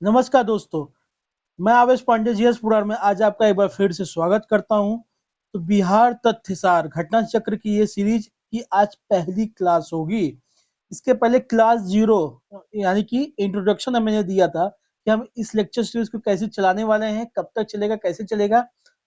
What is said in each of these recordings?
नमस्कार दोस्तों, मैं आवेश पांडे जीएस पुराण में आज आपका एक बार फिर से स्वागत करता हूं। तो बिहार तथ्यसार घटना चक्र की ये सीरीज की आज पहली क्लास होगी। इसके पहले क्लास 0 यानी कि इंट्रोडक्शन मैंने दिया था कि हम इस लेक्चर सीरीज को कैसे चलाने वाले हैं, कब तक चलेगा, कैसे चलेगा।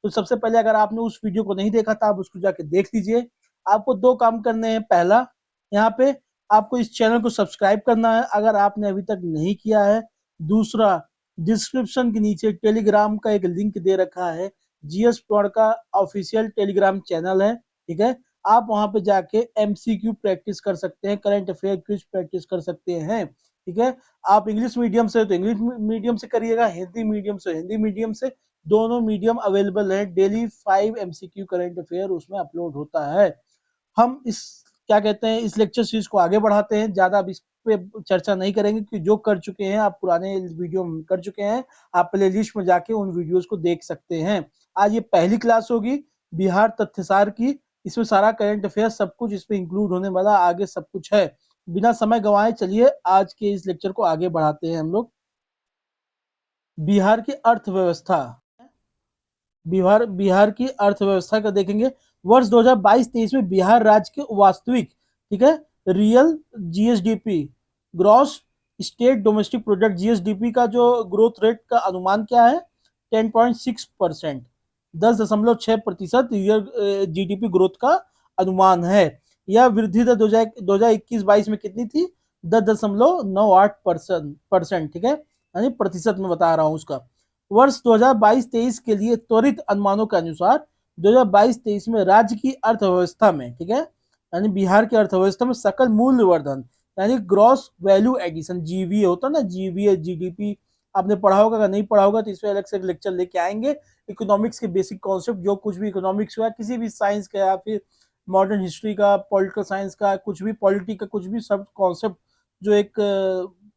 तो सबसे पहले अगर आपने उस वीडियो को नहीं देखा था, आप उसको जाके देख लीजिए। आपको 2 काम करने हैं। पहला, यहाँ पे आपको इस चैनल को सब्सक्राइब करना है अगर आपने अभी तक नहीं किया है। दूसरा, डिस्क्रिप्शन के नीचे टेलीग्राम का एक लिंक दे रखा है। जीएस पुराण का ऑफिशियल टेलीग्राम चैनल है, ठीक है। आप वहां पे जाके एमसीक्यू प्रैक्टिस कर सकते हैं, करंट अफेयर क्विज प्रैक्टिस कर सकते हैं, ठीक है। आप इंग्लिश मीडियम से तो इंग्लिश मीडियम से करिएगा, हिंदी मीडियम से हिंदी मीडियम से, दोनों मीडियम अवेलेबल है। डेली 5 एमसीक्यू करंट अफेयर उसमें अपलोड होता है। हम इस क्या कहते हैं इस लेक्चर सीरीज को आगे बढ़ाते हैं। ज्यादा अब इस पे चर्चा नहीं करेंगे क्योंकि जो कर चुके हैं आप पुराने वीडियो में कर चुके हैं। आप प्ले लिस्ट में जाके उन वीडियोस को देख सकते हैं। आज ये पहली क्लास होगी बिहार तथ्यसार की। इसमें सारा करंट अफेयर सब कुछ इसमें इंक्लूड होने वाला, आगे सब कुछ है। बिना समय गंवाए चलिए आज के इस लेक्चर को आगे बढ़ाते हैं हम लोग। बिहार की अर्थव्यवस्था, बिहार की अर्थव्यवस्था का देखेंगे। वर्ष 2022-23 में बिहार राज्य के वास्तविक, ठीक है, real GSDP, gross state domestic product GSDP का जो ग्रोथ रेट का अनुमान क्या है? 10.6%, 10.6% जीडीपी ग्रोथ का अनुमान है। यह वृद्धि दर 2021-22 में कितनी थी? 10.98%, ठीक है, यानी प्रतिशत में बता रहा हूं उसका। वर्ष 2022-23 के लिए त्वरित अनुमानों के अनुसार 2022-23 में राज्य की अर्थव्यवस्था में, ठीक है, यानी बिहार की अर्थव्यवस्था में सकल मूल्य वर्धन यानी ग्रॉस वैल्यू एडिशन, जीवीए होता है ना, जीवीए जीडीपी आपने पढ़ा होगा। अगर नहीं पढ़ा होगा तो इसमें अलग से एक लेक्चर लेके आएंगे। इकोनॉमिक्स के बेसिक कॉन्सेप्ट, जो कुछ भी इकोनॉमिक्स हुआ, किसी भी साइंस का या फिर मॉडर्न हिस्ट्री का, पॉलिटिकल साइंस का, कुछ भी पॉलिटी का, कुछ भी सब कॉन्सेप्ट, जो एक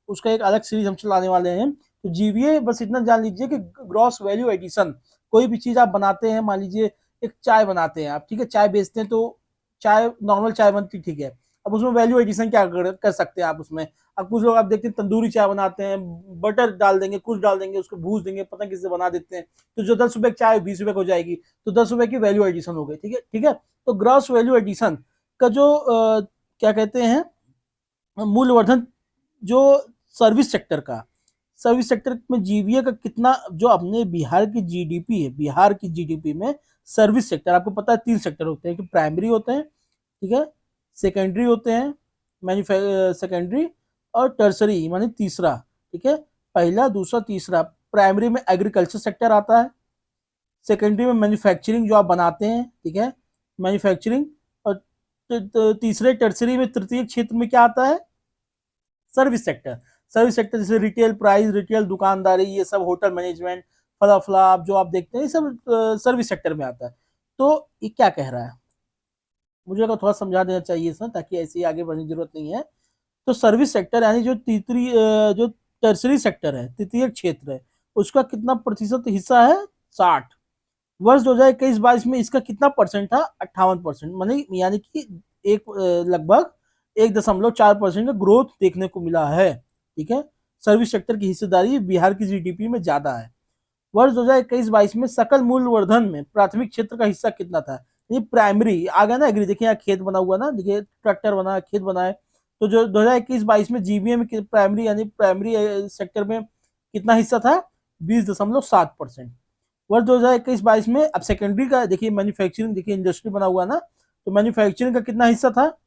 उसका एक अलग सीरीज हम चलाने वाले हैं। तो जीवीए बस इतना जान लीजिए कि ग्रॉस वैल्यू एडिशन, कोई भी चीज आप बनाते हैं, मान लीजिए एक चाय बनाते हैं आप, ठीक है, चाय बेचते हैं तो चाय नॉर्मल चाय बनती, ठीक है। अब उसमें वैल्यू एडिशन क्या कर सकते हैं आप उसमें? अब कुछ लोग आप देखते हैं तंदूरी चाय बनाते हैं, बटर डाल देंगे, कुछ डाल देंगे, उसको भूज देंगे, पता किससे बना देते हैं। तो जो 10 रुपए की चाय 20 रुपए हो जाएगी, तो 10 रुपए की वैल्यू एडिशन हो गई, ठीक है, ठीक है। तो ग्रॉस वैल्यू एडिशन का जो क्या कहते हैं मूल्यवर्धन, जो सर्विस सेक्टर का, सर्विस सेक्टर में जीवीए का कितना, जो अपने बिहार की जीडीपी है, बिहार की जीडीपी में सर्विस सेक्टर, आपको पता है 3 सेक्टर होते हैं कि प्राइमरी होते हैं, ठीक है, सेकेंडरी होते हैं, सेकेंडरी, और टर्सरी माने तीसरा, ठीक है। पहला, दूसरा, तीसरा। प्राइमरी में एग्रीकल्चर सेक्टर आता है, सेकेंडरी में मैन्युफैक्चरिंग जो आप बनाते हैं, ठीक है, मैन्युफैक्चरिंग, और तीसरे टर्सरी में तृतीय क्षेत्र में क्या आता है? Service sector. सर्विस सेक्टर जैसे रिटेल प्राइस, रिटेल दुकानदारी, ये सब होटल मैनेजमेंट, फला फला आप जो आप देखते हैं, ये सब सर्विस सेक्टर में आता है। तो ये क्या कह रहा है, मुझे अगर थोड़ा समझा देना चाहिए सर, ताकि ऐसे ही आगे बढ़ने की जरूरत नहीं है। तो सर्विस सेक्टर यानी जो तीसरी जो टर्सरी सेक्टर है, तृतीय क्षेत्र है, उसका कितना प्रतिशत हिस्सा है? 60। वर्ष 2021-22 में इसका कितना परसेंट था? 58%, मानी यानी कि एक लगभग 1.4% का ग्रोथ देखने को मिला है, ठीक है। सर्विस सेक्टर की हिस्सेदारी बिहार की जीडीपी में ज्यादा है। वर्ष 2021-22 में सकल मूल्य वर्धन में प्राथमिक क्षेत्र का हिस्सा कितना था? ये प्राइमरी आ गया ना, एग्री, देखिए यहाँ खेत बना हुआ ना, देखिए ट्रैक्टर बना, खेत बना है। तो जो 2021-22 में जीबीए में प्राइमरी यानी प्राइमरी सेक्टर में कितना हिस्सा था? 20.7%। वर्ष 2021-22 में अब सेकेंडरी का देखिए, मैन्युफैक्चरिंग, देखिए इंडस्ट्री बना हुआ ना, तो मैन्युफैक्चरिंग का कितना हिस्सा था?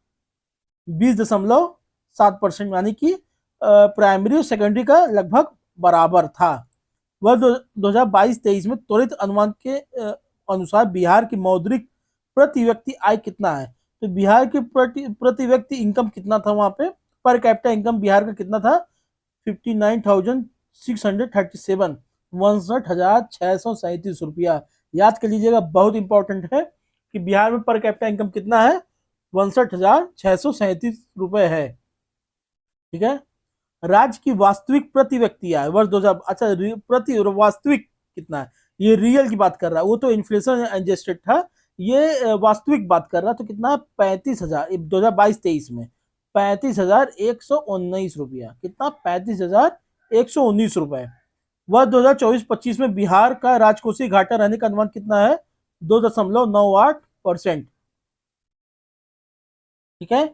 20.7%, यानी कि प्राइमरी और सेकेंडरी का लगभग बराबर था। वर्ष 2022-23 में त्वरित अनुमान के अनुसार बिहार की मौद्रिक प्रति व्यक्ति आय कितना है? तो बिहार की प्रति व्यक्ति इनकम कितना था वहां पे? पर कैपिटा इनकम बिहार का कितना था? 59,637, 62,637 रुपया। याद कर लीजिएगा, बहुत इंपॉर्टेंट है कि बिहार में पर कैपिटा इनकम कितना है? 62,637 रुपए है, ठीक है। राज्य की वास्तविक प्रति व्यक्ति आय वर्ष 2000, अच्छा प्रति वास्तविक कितना है? ये रियल की बात कर रहा है, वो तो इन्फ्लेशन एडजस्टेड था, ये वास्तविक बात कर रहा है। तो कितना है? 35,000 2022-23 में 35,119 रुपया। कितना? 119 रुपए। वर्ष 2024-25 में बिहार का राजकोषीय घाटा रहने का अनुमान कितना है? 2.98%। ठीक है,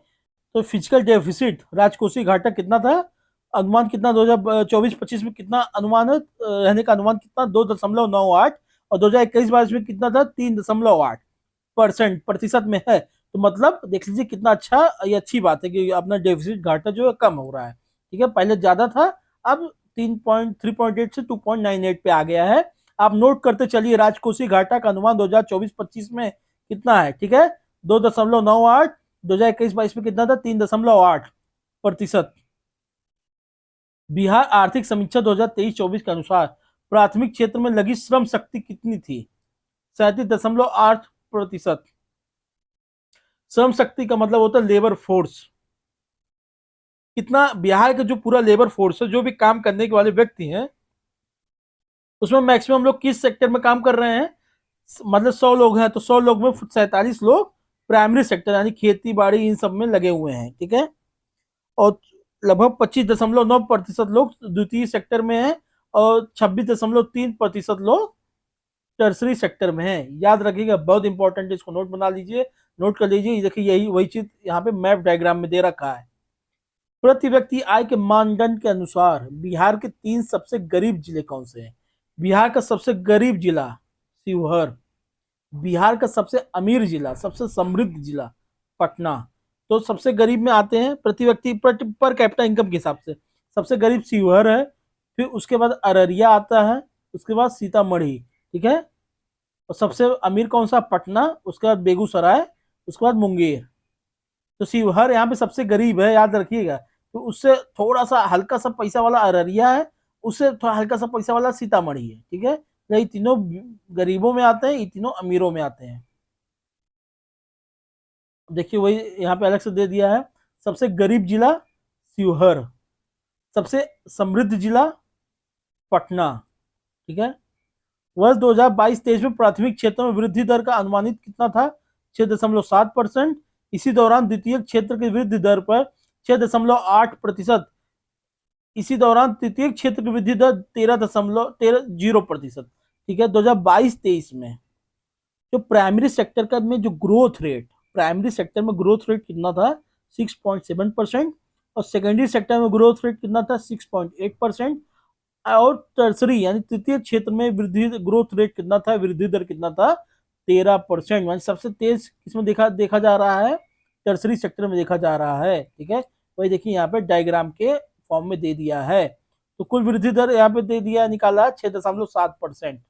तो फिजिकल डेफिसिट राजकोषीय घाटा कितना था, अनुमान कितना 2024-25 में कितना अनुमान है, रहने का अनुमान कितना 2.98, और 2021-22 में कितना था 3.8% प्रतिशत में है। तो मतलब देख लीजिए कितना अच्छा, ये अच्छी बात है कि अपना डेफिसिट घाटा जो है कम हो रहा है। ठीक है, पहले ज्यादा था, अब 3.8 से 2.98 पे आ गया है। आप नोट करते चलिए राजकोषीय घाटा का अनुमान 2024-25 में कितना है। ठीक है, 2.98, 2021-22 में कितना था 3.8%। बिहार आर्थिक समीक्षा 2023-24 के अनुसार प्राथमिक क्षेत्र में लगी श्रम शक्ति कितनी थी? 37.8%। श्रम शक्ति का मतलब होता है लेबर फोर्स। कितना बिहार का जो पूरा लेबर फोर्स है, जो भी काम करने के वाले व्यक्ति हैं, उसमें मैक्सिमम लोग किस सेक्टर में काम कर रहे हैं? मतलब 100 लोग हैं तो 100 लोग में 47 लोग प्राइमरी सेक्टर यानी खेती बाड़ी इन सब में लगे हुए हैं। ठीक है, और लगभग 25.9% लोग द्वितीय सेक्टर में हैं, और 26.3% लोग टर्सरी सेक्टर में है। याद रखिएगा, बहुत इंपॉर्टेंट, इसको नोट बना लीजिए, नोट कर लीजिए। देखिए यही वही चीज यहाँ पे मैप डायग्राम में दे रखा है। प्रति व्यक्ति आय के मानदंड के अनुसार बिहार के 3 सबसे गरीब जिले कौन से हैं? बिहार का सबसे गरीब जिला शिवहर, बिहार का सबसे अमीर जिला, सबसे समृद्ध जिला पटना। तो सबसे गरीब में आते हैं प्रति व्यक्ति पर कैपिटा इनकम के हिसाब से, सबसे गरीब शिवहर है, फिर उसके बाद अररिया आता है, उसके बाद सीतामढ़ी। ठीक है, और सबसे अमीर कौन सा? पटना, उसके बाद बेगूसराय, उसके बाद मुंगेर। तो शिवहर यहाँ पे सबसे गरीब है, याद रखिएगा। तो उससे थोड़ा सा हल्का सा पैसा वाला अररिया है, उससे थोड़ा हल्का सा पैसा वाला सीतामढ़ी है। ठीक है, ये तीनों गरीबों में आते हैं, ये तीनों अमीरों में आते हैं। देखिए वही यहाँ पे अलग से दे दिया है। सबसे गरीब जिला शिवहर, सबसे समृद्ध जिला पटना। ठीक है, वर्ष 2022-23 में प्राथमिक क्षेत्र में वृद्धि दर का अनुमानित कितना था? 6.7%। इसी दौरान द्वितीय क्षेत्र की वृद्धि दर पर 6.8%। इसी दौरान तृतीय क्षेत्र की वृद्धि दर 13.0%। ठीक है, 2022-23 में जो प्राइमरी सेक्टर का में जो ग्रोथ रेट, प्राइमरी सेक्टर में ग्रोथ रेट कितना था? 6.7%। और सेकेंडरी सेक्टर में ग्रोथ रेट कितना था? 6.8%। और टर्सरी यानी तृतीय क्षेत्र में वृद्धि ग्रोथ रेट कितना था, वृद्धि दर कितना था? 13%। यानी सबसे तेज किसमें देखा देखा जा रहा है? टर्सरी सेक्टर में देखा जा रहा है। ठीक है, वही देखिए यहाँ पे डायग्राम के फॉर्म में दे दिया है। तो कुल वृद्धि दर यहाँ पे दे दिया, निकाला 6.7%।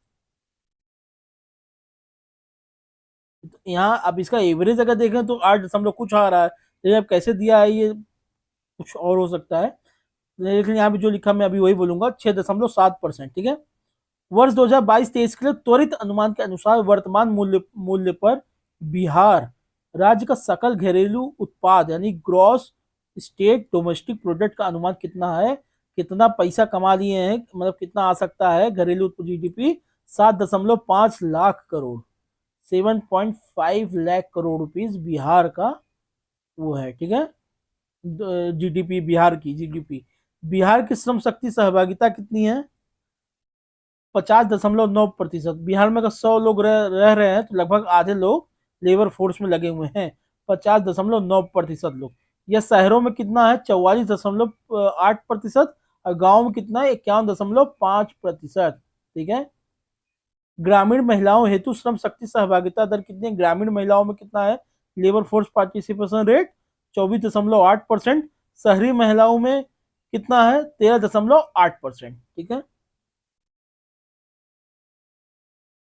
यहाँ अब इसका एवरेज अगर देखें तो 8 दशमलव कुछ आ रहा है, लेकिन अब कैसे दिया है ये कुछ और हो सकता है, लेकिन यहाँ पे जो लिखा मैं अभी वही बोलूंगा, 6.7%। ठीक है, वर्ष 2022-23 के लिए त्वरित अनुमान के अनुसार वर्तमान मूल्य मूल्य पर बिहार राज्य का सकल घरेलू उत्पाद यानी ग्रॉस स्टेट डोमेस्टिक प्रोडक्ट का अनुमान कितना है? कितना पैसा कमा लिए हैं, मतलब कितना आ सकता है घरेलू जीडीपी? 7.5 लाख करोड़, 7.5 लाख करोड़ रुपीज बिहार का वो है। ठीक है, जीडीपी, बिहार की जीडीपी। बिहार की श्रम शक्ति सहभागिता कितनी है? 50.9%। बिहार में अगर 100 लोग रह रहे हैं तो लगभग आधे लोग लेबर फोर्स में लगे हुए हैं, 50.9% लोग। यह शहरों में कितना है? 44.8%। और गांव में कितना है? 51.5%। ठीक है, ग्रामीण महिलाओं हेतु श्रम शक्ति सहभागिता दर कितनी है? ग्रामीण महिलाओं में कितना है लेबर फोर्स पार्टिसिपेशन रेट? 24.8%। शहरी महिलाओं में कितना है? 13.8%। ठीक है,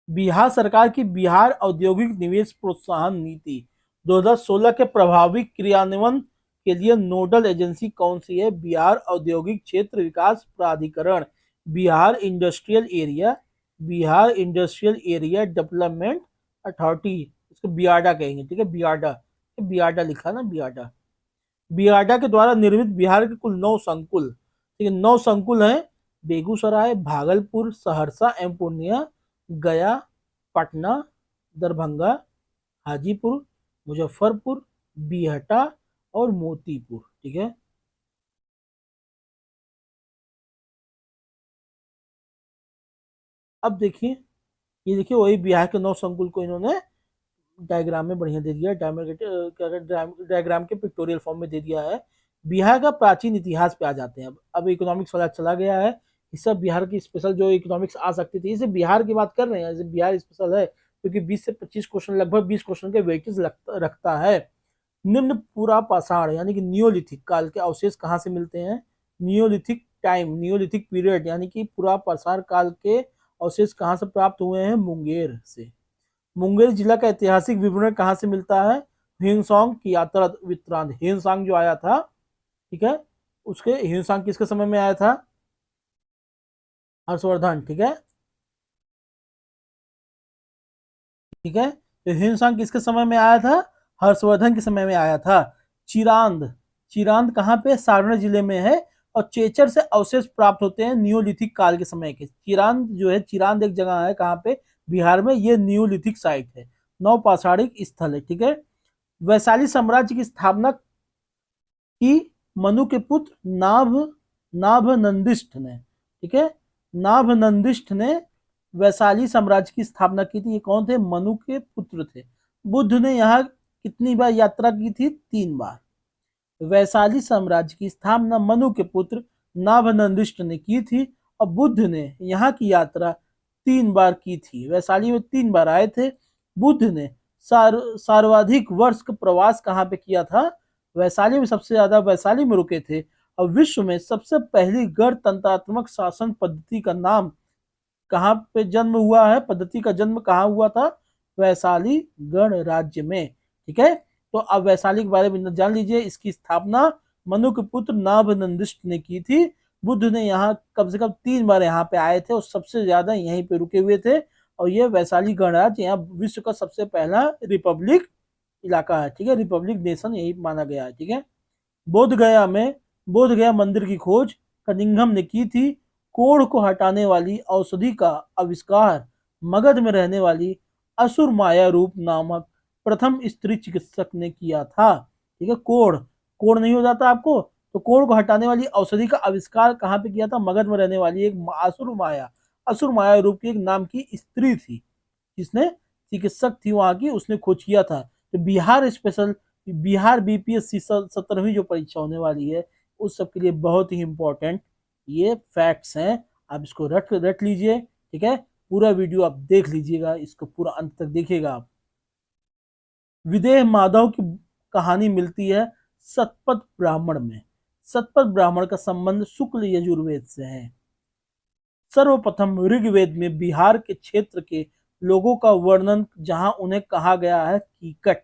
बिहार सरकार की बिहार औद्योगिक निवेश प्रोत्साहन नीति 2016 के प्रभावी क्रियान्वयन के लिए नोडल एजेंसी कौन सी है? बिहार औद्योगिक क्षेत्र विकास प्राधिकरण, Bihar industrial area, Bihar industrial area development authority, इसको बियाडा कहेंगे। ठीक है, बियाडा, बियाडा लिखा ना, बियाडा। बियाडा के द्वारा निर्मित बिहार के कुल 9 संकुल, ठीक है, 9 संकुल हैं। बेगूसराय, भागलपुर, सहरसा एवं पूर्णिया, गया, पटना, दरभंगा, हाजीपुर, मुजफ्फरपुर, बिहटा और मोतीपुर। ठीक है, अब देखिए, ये देखिए वही बिहार के 9 संकुल को इन्होंने डायग्राम में बढ़िया दे दिया, डायग्राम के पिक्टोरियल फॉर्म में दे दिया है। बिहार का प्राचीन इतिहास पे आ जाते हैं। अब इकोनॉमिक्स वाला चला गया है, इस सब बिहार की स्पेशल जो इकोनॉमिक्स आ सकती थी, इसे बिहार की बात कर रहे हैं, जैसे बिहार स्पेशल है क्योंकि 20 से 25 क्वेश्चन, लगभग 20 क्वेश्चन के वेटेज रखता है। निम्न पूरा पाषाण यानी कि नियोलिथिक काल के अवशेष कहाँ से मिलते हैं? नियोलिथिक टाइम, नियोलिथिक पीरियड यानी कि पूरा पाषाण काल के अवशेष कहाँ से प्राप्त हुए हैं? मुंगेर से। मुंगेर जिला का ऐतिहासिक विवरण कहाँ से मिलता है? ह्यूनसांग की यात्रा वृत्तांत, ह्यूनसांग जो आया था, ठीक है, उसके ह्यूनसांग किसके समय में आया था? हर्षवर्धन, ठीक है, ठीक है। तो ह्यूनसांग किसके समय में आया था? हर्षवर्धन के समय में आया था। चिरांद, चिरांद कहाँ पे? सारनाथ जिले में है। और चेचर से अवशेष प्राप्त होते हैं नियोलिथिक काल के समय के। चिरांद जो है, चिरांद एक जगह है कहाँ पे? बिहार में। ये नियोलिथिक साइट है, नवपाषाणिक स्थल है, ठीक है। वैशाली साम्राज्य की स्थापना की मनु के पुत्र नाभनंदिष्ट ने, ठीक है, नाभनंदिष्ट ने वैशाली साम्राज्य की स्थापना की थी। ये कौन थे? मनु के पुत्र थे। बुद्ध ने यहाँ कितनी बार यात्रा की थी? 3 बार। वैशाली साम्राज्य की स्थापना मनु के पुत्र नाभनंदिष्ट ने की थी और बुद्ध ने यहाँ की यात्रा 3 बार की थी। वैशाली में 3 बार आए थे। बुद्ध ने सर्वाधिक वर्ष का प्रवास कहाँ पे किया था? वैशाली में सबसे ज्यादा वैशाली में रुके थे। और विश्व में सबसे पहली गणतंत्रात्मक शासन पद्धति का नाम कहाँ पे जन्म हुआ है? पद्धति का जन्म कहाँ हुआ था? वैशाली गणराज्य में, ठीक है। तो अब वैशाली के बारे में जान लीजिए। इसकी स्थापना मनु के पुत्र नाभनंदिष्ट ने की थी। बुद्ध ने यहाँ कम से कम 3 बार यहाँ पे आए थे और सबसे ज्यादा यहीं पे रुके हुए थे। और ये वैशाली गणराज्य यहाँ विश्व का सबसे पहला रिपब्लिक इलाका है, ठीक है, रिपब्लिक नेशन यही माना गया है, ठीक है। बोध गया मंदिर की खोज कनिंघम ने की थी। कोढ़ को हटाने वाली औषधि का आविष्कार मगध में रहने वाली असुर माया रूप नामक प्रथम स्त्री चिकित्सक ने किया था, ठीक है। कोढ़, कोढ़ नहीं हो जाता आपको? तो कोढ़ को हटाने वाली औषधि का आविष्कार कहाँ पे किया था? मगध में रहने वाली एक असुर माया रूप की एक नाम की स्त्री थी, जिसने चिकित्सक थी वहां की, उसने खोज किया था। तो बिहार स्पेशल, बिहार बीपीएससी 17वीं जो परीक्षा होने वाली है, उस सब के लिए बहुत ही इंपॉर्टेंट ये फैक्ट्स हैं। आप इसको रट लीजिए, ठीक है। पूरा वीडियो आप देख लीजिएगा, इसको पूरा अंत तक देखिएगा आप। विदेह माधव की कहानी मिलती है सतपथ ब्राह्मण में। सतपथ ब्राह्मण का संबंध शुक्ल यजुर्वेद से है। सर्वप्रथम ऋग्वेद में बिहार के क्षेत्र के लोगों का वर्णन, जहां उन्हें कहा गया है कीकट,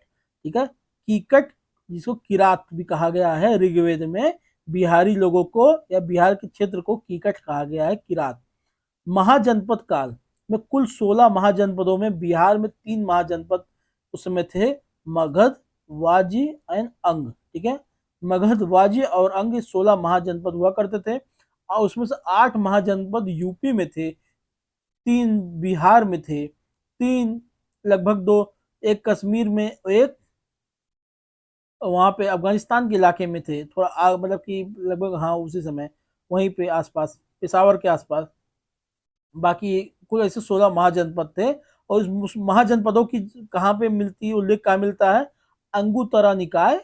ठीक है, कीकट, जिसको किरात भी कहा गया है। ऋग्वेद में बिहारी लोगों को या बिहार के क्षेत्र को कीकट कहा गया है, किरात। महाजनपद काल में कुल 16 महाजनपदों में बिहार में 3 महाजनपद उस समय थे, मगध, वाजी एंड अंग, ठीक है। मगध, वाजी और अंग 16 महाजनपद हुआ करते थे। और उसमें से 8 महाजनपद यूपी में थे, 3 बिहार में थे, 3 लगभग 2, एक कश्मीर में, एक वहां पे अफगानिस्तान के इलाके में थे, थोड़ा मतलब कि लगभग हाँ उसी समय वहीं पे आसपास, पेशावर के आसपास। बाकी कुल ऐसे 16 महाजनपद थे। और उस महाजनपदों की कहाँ पे मिलती है, उल्लेख कहाँ मिलता है? अंगुत्तरा निकाय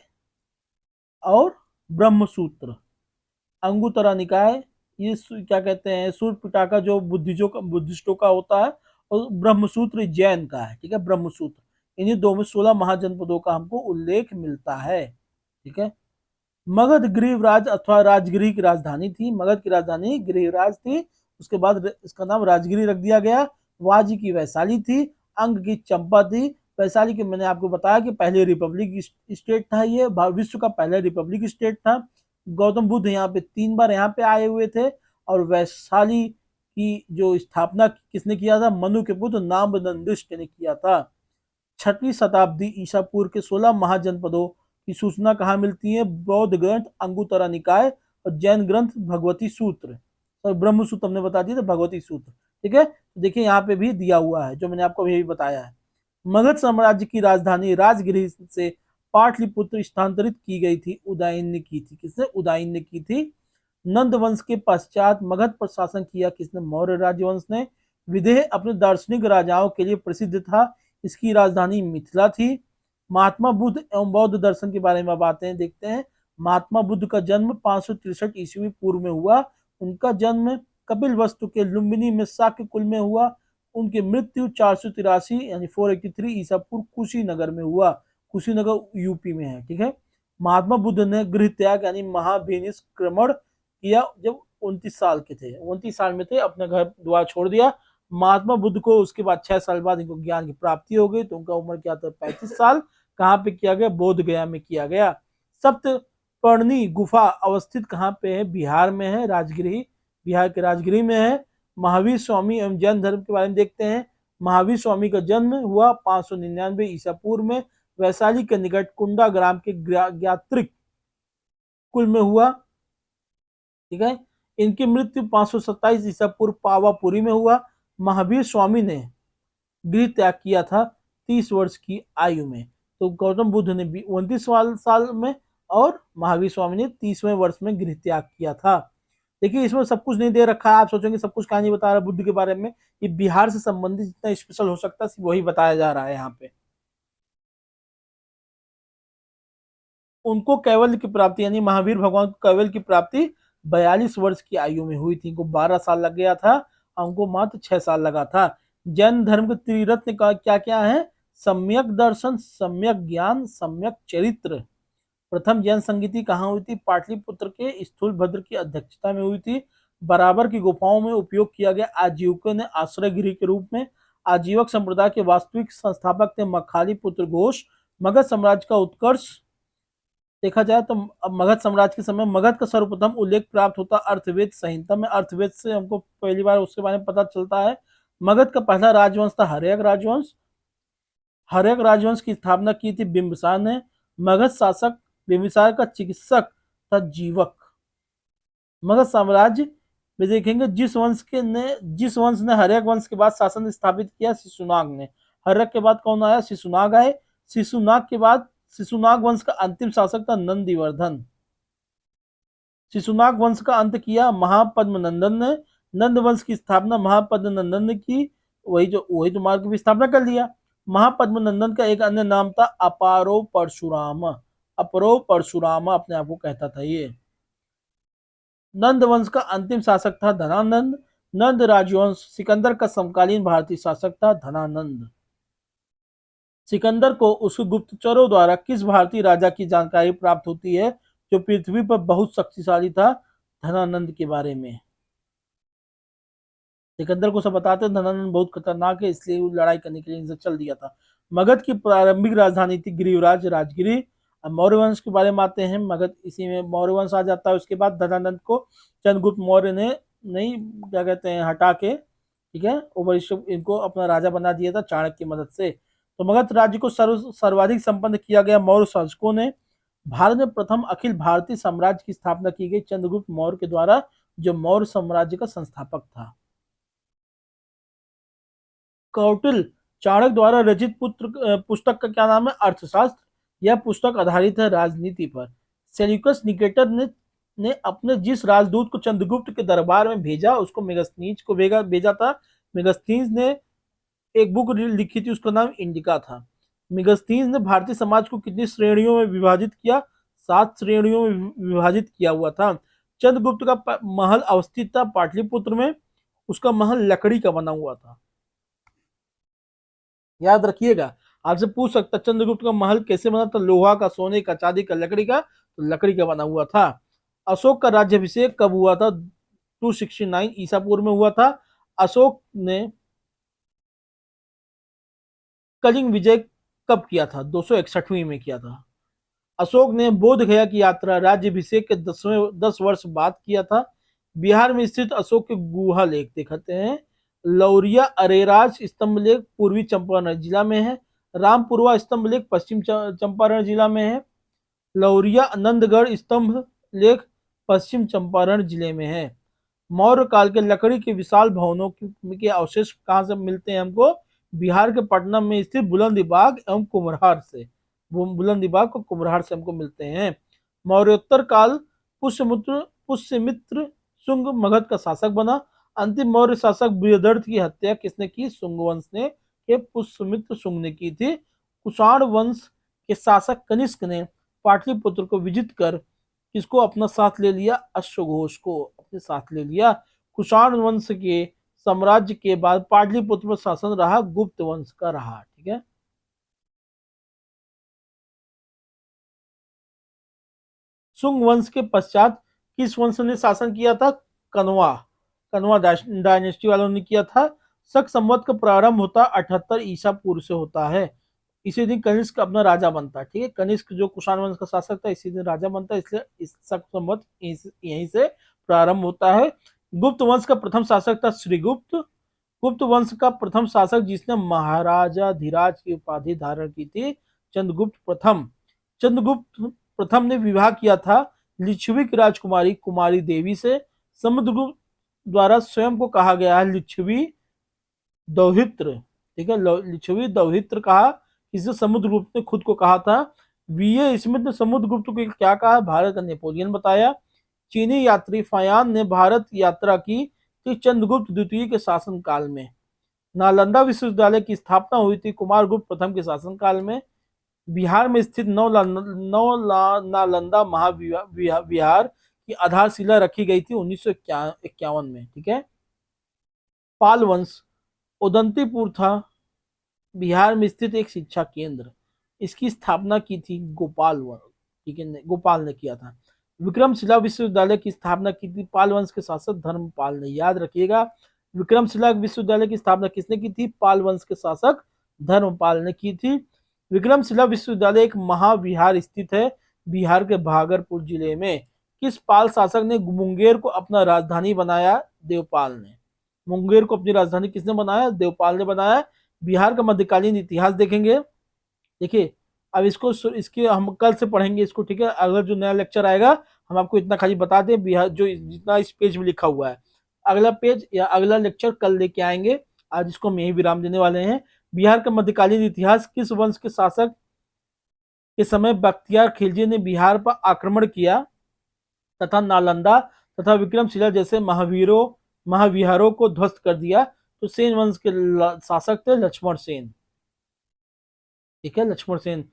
और ब्रह्मसूत्र। अंगुत्तरा निकाय, ये क्या कहते हैं, सूर्य पिटाका जो बुद्धिस्टों का होता है, और ब्रह्मसूत्र जैन का है, ठीक है, ब्रह्मसूत्र। इन्हीं दो में 16 महाजनपदों का हमको उल्लेख मिलता है, ठीक है। मगध गृहराज अथवा राजगिरी की राजधानी थी। मगध की राजधानी गृहराज थी, उसके बाद इसका नाम राजगिरी रख दिया गया। वाजी की वैशाली थी, अंग की चंपा थी। वैशाली की मैंने आपको बताया कि पहले रिपब्लिक स्टेट था, ये विश्व का पहला रिपब्लिक स्टेट था। गौतम बुद्ध यहाँ पे 3 बार यहाँ पे आए हुए थे। और वैशाली की जो स्थापना किसने किया था? मनु के पुत्र नाभनंदिष्ट ने किया था। 6वीं शताब्दी ईसा पूर्व के 16 महाजनपदों की सूचना कहाँ मिलती है? बौद्ध ग्रंथ अंगुत्तरा निकाय और जैन ग्रंथ भगवती सूत्र, और ब्रह्म सूत्र हमने बता दिया था, भगवती सूत्र, ठीक है। देखिए यहाँ पे भी दिया हुआ है जो मैंने आपको अभी बताया है। मगध साम्राज्य की राजधानी राजगिरी से पाटलिपुत्र स्थानांतरित की गई थी, उदयन ने की थी। किसने? उदयन ने की थी। नंद वंश के पश्चात मगध पर शासन किया किसने? मौर्य राजवंश ने। विदेह अपने दार्शनिक राजाओं के लिए प्रसिद्ध था। इसकी राजधानी मिथिला थी। महात्मा बुद्ध एवं बौद्ध दर्शन के बारे में बातें देखते हैं। महात्मा बुद्ध का जन्म 563 ईस्वी पूर्व में हुआ। उनका जन्म कपिल वस्तु के लुम्बिनी में शाक्य कुल में हुआ। उनकी मृत्यु 483 यानी 483 ईसा पूर्व कुशीनगर में हुआ। कुशीनगर यूपी में है, ठीक है। महात्मा बुद्ध ने गृह त्याग यानी महाभिनिष्क्रमण किया जब 29 साल के थे। 29 साल में थे, अपने घर द्वार छोड़ दिया। महात्मा बुद्ध को उसके बाद 6 साल बाद इनको ज्ञान की प्राप्ति हो गई, तो उनका उम्र क्या था, 35 साल। कहाँ पे किया गया, बोध गया में किया गया। सप्तपर्णी गुफा अवस्थित कहाँ पे है, बिहार में है, राजगिरी, बिहार के राजगिरी में है। महावीर स्वामी एवं जैन धर्म के बारे में देखते हैं। महावीर स्वामी का जन्म हुआ 599 ईसा पूर्व में वैशाली के निकट कुंडा ग्राम के ज्ञात्रिक कुल में हुआ, ठीक है। इनकी मृत्यु 527 ईसा पूर्व पावापुरी में हुआ। महावीर स्वामी ने गृह त्याग किया था 30 वर्ष की आयु में। तो गौतम बुद्ध ने भी 29 साल में और महावीर स्वामी ने 30वें वर्ष में गृह त्याग किया था। देखिए इसमें सब कुछ नहीं दे रखा है, आप सोचेंगे सब कुछ कहानी बता रहा है बुद्ध के बारे में। ये बिहार से संबंधित जितना स्पेशल हो सकता है वही बताया जा रहा है यहाँ पे। उनको कैवल्य की प्राप्ति यानी महावीर भगवान को कैवल्य की प्राप्ति 42 वर्ष की आयु में हुई थी। इनको 12 साल लग गया था और उनको मात्र 6 साल लगा था। जैन धर्म के त्रिरत्न का क्या क्या है, सम्यक दर्शन, सम्यक ज्ञान, सम्यक चरित्र। प्रथम जैन संगीति कहाँ हुई थी, पाटलिपुत्र के स्थूलभद्र की अध्यक्षता में हुई थी। बराबर की गुफाओं में उपयोग किया गया। आजीविकों ने आश्रय गृह के रूप में। आजीवक संप्रदाय के वास्तविक संस्थापक थे मखाली पुत्र घोष। मगध साम्राज्य का उत्कर्ष देखा जाए तो मगध साम्राज्य के समय मगध का सर्वप्रथम उल्लेख प्राप्त होता अर्थवेद संहिता में। अर्थवेद से हमको पहली बार उसके बारे में पता चलता है। मगध का पहला राजवंश था हर्यक राजवंश। हर्यक राजवंश की स्थापना की थी बिंबिसार ने। मगध शासक बिंबिसार का चिकित्सक था जीवक। मगध साम्राज्य में देखेंगे जिस वंश ने हर्यक वंश के बाद शासन स्थापित किया, शिशुनाग ने। हर्यक के बाद कौन आया, शिशुनाग आए। शिशुनाग के बाद शिशुनाग वंश का अंतिम शासक था नंदिवर्धन। शिशुनाग वंश का अंत किया महापद्मनंदन ने। नंद वंश की स्थापना महापद्मनंदन ने की। वही तो मार्ग की स्थापना कर लिया। महापद्मनंदन का एक अन्य नाम था अपारो परशुराम। अपरो परशुराम अपने आप को कहता था ये। नंद वंश का अंतिम शासक था धनानंद। नंद राजवंश सिकंदर का समकालीन भारतीय शासक था धनानंद। सिकंदर को उसके गुप्तचरों द्वारा किस भारतीय राजा की जानकारी प्राप्त होती है जो पृथ्वी पर बहुत शक्तिशाली था, धनानंद के बारे में। सिकंदर को सब बताते हैं धनानंद बहुत खतरनाक है, इसलिए वो लड़ाई करने के लिए इनसे चल दिया था। मगध की प्रारंभिक राजधानी थी गिरिराज राजगिरी। अब मौर्य वंश के बारे में आते हैं। मगध इसी में मौर्य वंश आ जाता है। उसके बाद धनानंद को चंद्रगुप्त मौर्य ने नहीं क्या कहते हैं हटा के, ठीक है, इनको अपना राजा बना दिया था चाणक्य की मदद से। तो मगध राज्य को सर्वाधिक संपन्न किया गया मौर्य शासकों ने। भारत में प्रथम अखिल भारतीय साम्राज्य की स्थापना की गई चंद्रगुप्त मौर्य के द्वारा, जो मौर्य साम्राज्य का संस्थापक था। कौटिल्य चाणक्य द्वारा रचित पुस्तक का क्या नाम है, अर्थशास्त्र। यह पुस्तक आधारित है राजनीति पर। सेल्यूकस निकेटर ने अपने जिस राजदूत को चंद्रगुप्त के दरबार में भेजा उसको मेगास्थनीज को भेजा था। मेगास्थनीज ने एक बुक लिखी थी, उसका नाम इंडिका था। मेगास्थनीज ने भारतीय समाज को कितनी श्रेणियों में विभाजित किया, 7 श्रेणियों में विभाजित किया हुआ था। चंद्रगुप्त का महल अवस्थित था पाटलिपुत्र में। उसका महल लकड़ी का बना हुआ था, याद रखिएगा। आपसे पूछ सकता चंद्रगुप्त का महल कैसे बना था, लोहा का, सोने का, चांदी का, लकड़ी का, तो लकड़ी का बना हुआ था। अशोक का राज्याभिषेक कब हुआ था, 269 ईसा पूर्व में हुआ था। अशोक ने कलिंग विजय कब किया था, 261वीं में किया था। अशोक ने बोध गया की यात्रा राज्याभिषेक के 10 वर्ष बाद किया था। बिहार में स्थित अशोक के गुहा लेख दिखाते हैं। लौरिया अरेराज स्तंभ लेख पूर्वी चंपारण जिला में है। रामपुरवा स्तंभ लेख पश्चिम चंपारण जिला में है। लौरिया नंदगढ़ स्तंभ लेख पश्चिम चंपारण जिले में है। मौर्य काल के लकड़ी के विशाल भवनों के अवशेष कहाँ से मिलते हैं हमको, बिहार के पटना में स्थित बुलंदीबाग एवं कुम्हरार से। बुलंदीबाग को कुम्हरार से हमको मिलते हैं। मौर्योत्तर काल पुष्यमित्र शुंग मगध का शासक बना। अंतिम मौर्य शासक बृहदर्थ की हत्या किसने की? शुंग वंश ने के पुष्यमित्र शुंग ने की थी। कुषाण वंश के शासक कनिष्क ने पाटलिपुत्र को विजित कर किसको अपना साथ ले लिया? अश्वघोष को अपने साथ ले लिया। कुषाण वंश के साम्राज्य के बाद पाटलिपुत्र पर शासन रहा गुप्त वंश का रहा। ठीक है। शुंग वंश के पश्चात किस वंश ने शासन किया था? कनवा कनवा डायनेस्टी वालों ने किया था। शक संवत का प्रारंभ होता 78 ईसा पूर्व से होता है। इसी दिन कनिष्क अपना राजा बनता है। ठीक है, कनिष्क जो कुषाण वंश का शासक था इसी दिन राजा बनता है, इसलिए इस शक संवत यहीं से प्रारंभ होता है। गुप्त वंश का प्रथम शासक था श्रीगुप्त। गुप्त वंश का प्रथम शासक जिसने महाराजा धीराज की उपाधि धारण की थी, चंद्रगुप्त प्रथम। चंद्रगुप्त प्रथम ने विवाह किया था लिच्छवी की राजकुमारी कुमारी देवी से। समुद्रगुप्त द्वारा स्वयं को कहा गया है लिच्छवी दौहित्र। ठीक है, लिच्छवी दौहित्र कहा, इसे समुद्रगुप्त ने खुद को कहा था। वीए स्मिथ ने समुद्रगुप्त को क्या कहा? भारत का नेपोलियन बताया। चीनी यात्री फायान ने भारत यात्रा की थी चंद्रगुप्त द्वितीय के शासन काल में। नालंदा विश्वविद्यालय की स्थापना हुई थी कुमारगुप्त प्रथम के शासन काल में। बिहार में स्थित नालंदा महाविहार की आधारशिला रखी गई थी 1951 में। ठीक है। पाल वंश उदंतीपुर था बिहार में स्थित एक शिक्षा केंद्र। इसकी स्थापना की थी गोपाल वंश। ठीक है, गोपाल ने किया था। विक्रमशिला विश्वविद्यालय की स्थापना की थी पाल वंश के शासक धर्मपाल ने। याद रखिएगा, विक्रमशिला विश्वविद्यालय की स्थापना किसने की थी? पाल वंश के शासक धर्मपाल ने की थी। विक्रमशिला विश्वविद्यालय एक महाविहार स्थित है बिहार के भागलपुर जिले में। किस पाल शासक ने मुंगेर को अपना राजधानी बनाया? देवपाल ने। मुंगेर को अपनी राजधानी किसने बनाया? देवपाल ने बनाया। बिहार का मध्यकालीन इतिहास देखेंगे। देखिए, अब इसके हम कल से पढ़ेंगे इसको। ठीक है, अगर जो नया लेक्चर आएगा हम आपको इतना खाली बता दें, बिहार जो जितना इस पेज में लिखा हुआ है, अगला पेज या अगला लेक्चर कल लेके आएंगे। आज इसको हम यही विराम देने वाले हैं। बिहार का मध्यकालीन इतिहास, किस वंश के शासक के समय बख्तियार खिलजी ने बिहार पर आक्रमण किया तथा नालंदा तथा विक्रमशिला जैसे महाविहारों को ध्वस्त कर दिया? तो सेन वंश के शासक थे लक्ष्मण सेन। ठीक है, लक्ष्मण सेन।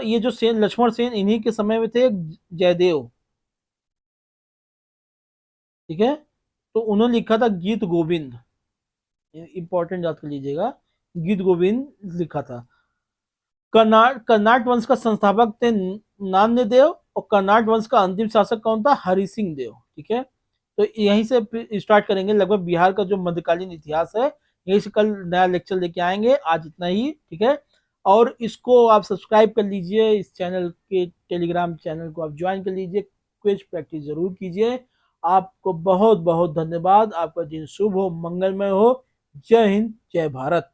ये जो लक्ष्मण सेन इन्हीं के समय में थे जयदेव। ठीक है, तो उन्होंने लिखा था गीत गोविंद। इंपॉर्टेंट याद कर लीजिएगा, गीत गोविंद लिखा था। कर्नाट वंश का संस्थापक थे नान्य देव और कर्नाट वंश का अंतिम शासक कौन था? हरि सिंह देव। ठीक है, तो यहीं से स्टार्ट करेंगे लगभग बिहार का जो मध्यकालीन इतिहास है। यहीं से कल नया लेक्चर लेके आएंगे। आज इतना ही। ठीक है, और इसको आप सब्सक्राइब कर लीजिए, इस चैनल के टेलीग्राम चैनल को आप ज्वाइन कर लीजिए, क्विज प्रैक्टिस जरूर कीजिए। आपको बहुत बहुत धन्यवाद। आपका दिन शुभ हो, मंगलमय हो। जय हिंद, जय भारत।